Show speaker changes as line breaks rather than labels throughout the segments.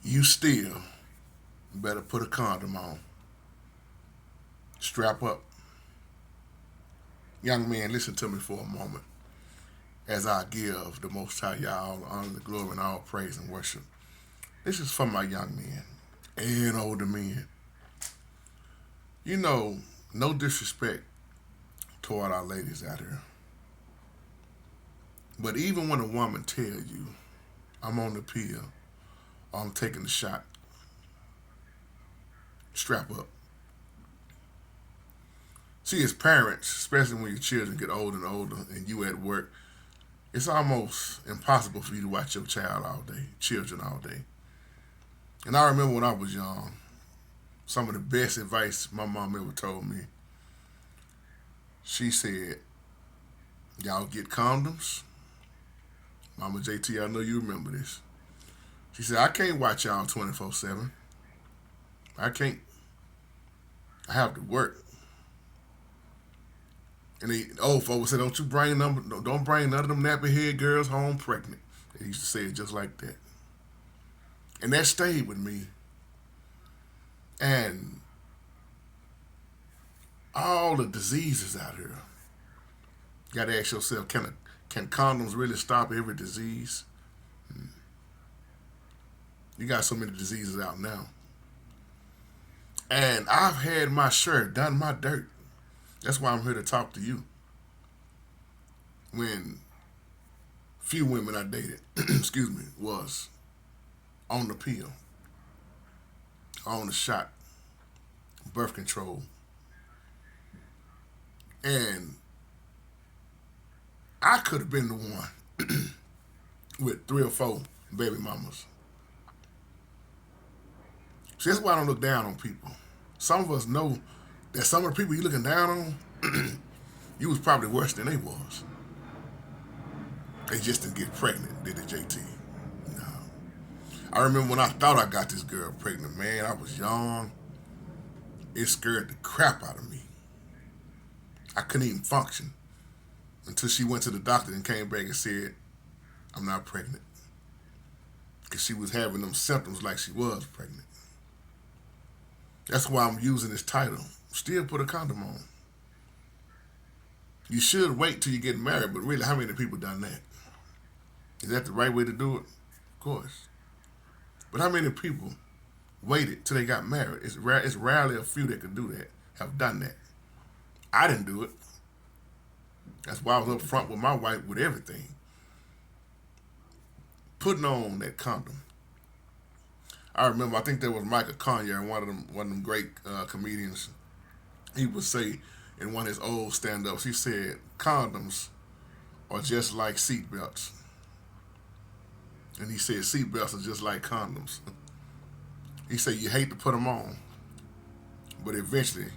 you still better put a condom on. Strap up. Young man, listen to me for a moment as I give the Most High y'all honor, the glory, and all praise and worship. This is for my young men and older men. You know, no disrespect toward our ladies out here. But even when a woman tell you, I'm on the pill or I'm taking the shot, strap up. See, as parents, especially when your children get older and older and you at work, it's almost impossible for you to watch your child all day, children all day. And I remember when I was young, some of the best advice my mom ever told me. She said, y'all get condoms. Mama JT, I know you remember this. She said, I can't watch y'all 24/7. I can't. I have to work. And the old folks said, don't bring none of them nappy head girls home pregnant. They used to say it just like that. And that stayed with me. And all the diseases out here, you got to ask yourself, can condoms really stop every disease? You got so many diseases out now. And I've had my share, done my dirt. That's why I'm here to talk to you. When few women I dated, excuse me, was on the pill, on the shot, birth control. And I could have been the one with 3 or 4 baby mamas. See, that's why I don't look down on people. Some of us know that some of the people you looking down on, you was probably worse than they was. They just didn't get pregnant, did they, JT? No. I remember when I thought I got this girl pregnant, man, I was young. It scared the crap out of me. I couldn't even function until she went to the doctor and came back and said, I'm not pregnant. Because she was having them symptoms like she was pregnant. That's why I'm using this title. Still put a condom on. You should wait till you get married, but really, how many people done that? Is that the right way to do it? Of course. But how many people waited till they got married? It's rarely a few that could do that, have done that. I didn't do it. That's why I was up front with my wife with everything. Putting on that condom. I remember, I think there was Michael Conyer, one of them great comedians. He would say in one of his old stand-ups, he said, condoms are just like seatbelts. And he said seatbelts are just like condoms. He said you hate to put them on, but eventually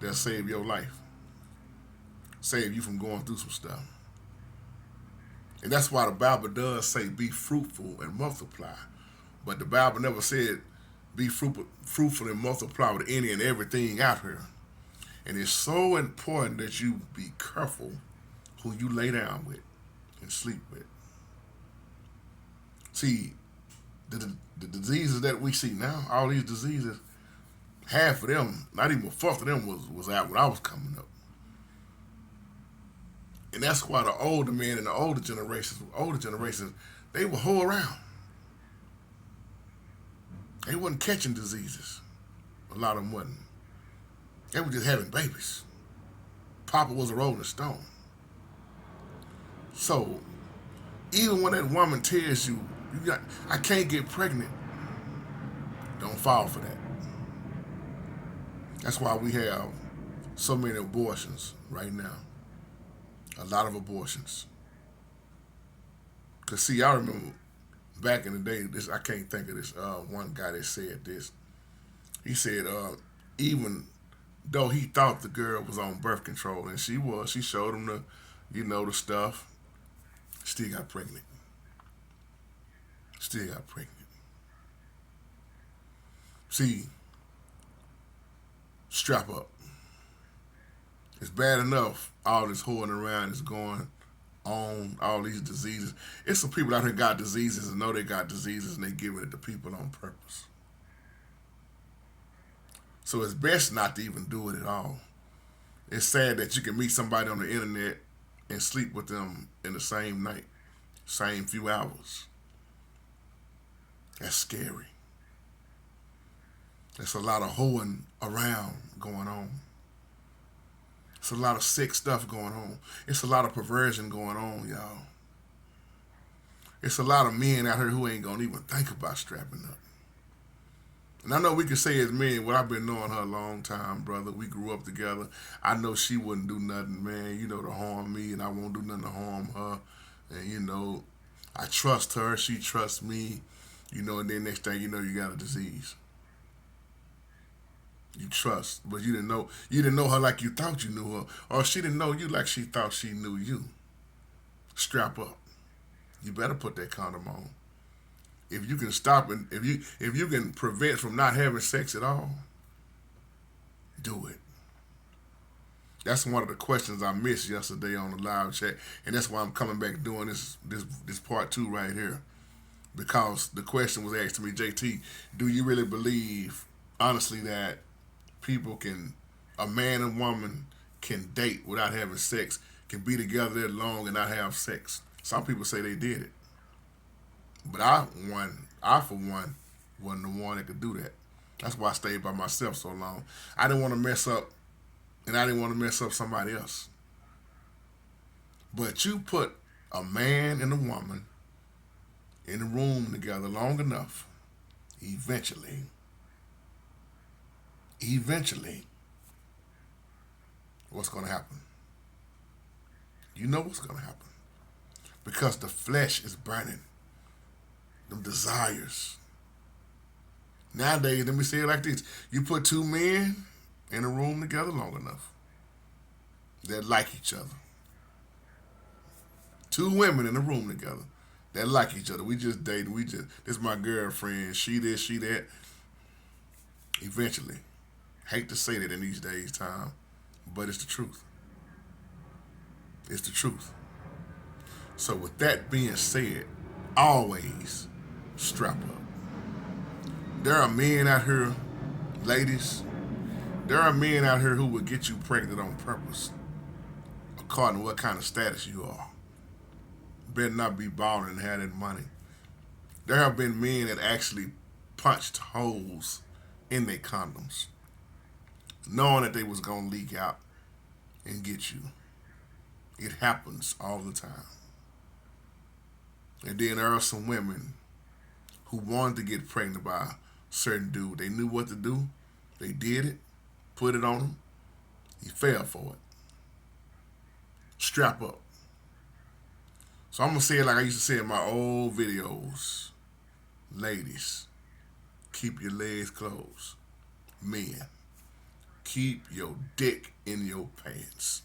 they'll save your life. Save you from going through some stuff. And that's why the Bible does say be fruitful and multiply. But the Bible never said be fruitful and multiply with any and everything out here. And it's so important that you be careful who you lay down with and sleep with. See, the diseases that we see now, all these diseases, half of them, not even a fourth of them was out when I was coming up. And that's why the older men and the older generations, they would hoe around. They wasn't catching diseases. A lot of them wasn't. They were just having babies. Papa was a rolling stone. So, even when that woman tells you, I can't get pregnant, don't fall for that. That's why we have so many abortions right now. A lot of abortions. Because, see, I remember back in the day, I can't think of this one guy that said this. He said, even though he thought the girl was on birth control, and she showed him the stuff, still got pregnant. Still got pregnant. See, strap up. It's bad enough all this hoarding around is going on all these diseases. It's some people out here got diseases and know they got diseases and they giving it to people on purpose. So it's best not to even do it at all. It's sad that you can meet somebody on the internet and sleep with them in the same night, same few hours. That's scary. There's a lot of hoeing around going on. It's a lot of sick stuff going on. It's a lot of perversion going on, y'all. It's a lot of men out here who ain't gonna even think about strapping up. And I know we can say as men, well, I've been knowing her a long time, brother. We grew up together. I know she wouldn't do nothing, man, to harm me, and I won't do nothing to harm her. And, I trust her. She trusts me, and then next thing you know, you got a disease. You trust, but you didn't know her like you thought you knew her, or she didn't know you like she thought she knew you. Strap up. You better put that condom on. If you can stop and if you can prevent from not having sex at all, do it. That's one of the questions I missed yesterday on the live chat, and that's why I'm coming back doing this part 2 right here, because the question was asked to me, JT, do you really believe honestly that a man and woman can date without having sex, can be together that long and not have sex? Some people say they did it. But I for one, wasn't the one that could do that. That's why I stayed by myself so long. I didn't want to mess up, and I didn't want to mess up somebody else. But you put a man and a woman in a room together long enough, eventually, what's going to happen? You know what's going to happen. Because the flesh is burning. Them desires. Nowadays, let me say it like this. You put 2 men in a room together long enough, that like each other. 2 women in a room together that like each other. We just dating. This is my girlfriend. She this, she that. Eventually. Hate to say that in these days' time, but it's the truth. It's the truth. So with that being said, always strap up. There are men out here, ladies, there are men out here who will get you pregnant on purpose, according to what kind of status you are. Better not be balling and have that money. There have been men that actually punched holes in their condoms, knowing that they was going to leak out and get you. It happens all the time. And then there are some women who wanted to get pregnant by a certain dude. They knew what to do. They did it. Put it on him. He fell for it. Strap up. So I'm going to say it like I used to say in my old videos. Ladies, keep your legs closed. Men, keep your dick in your pants.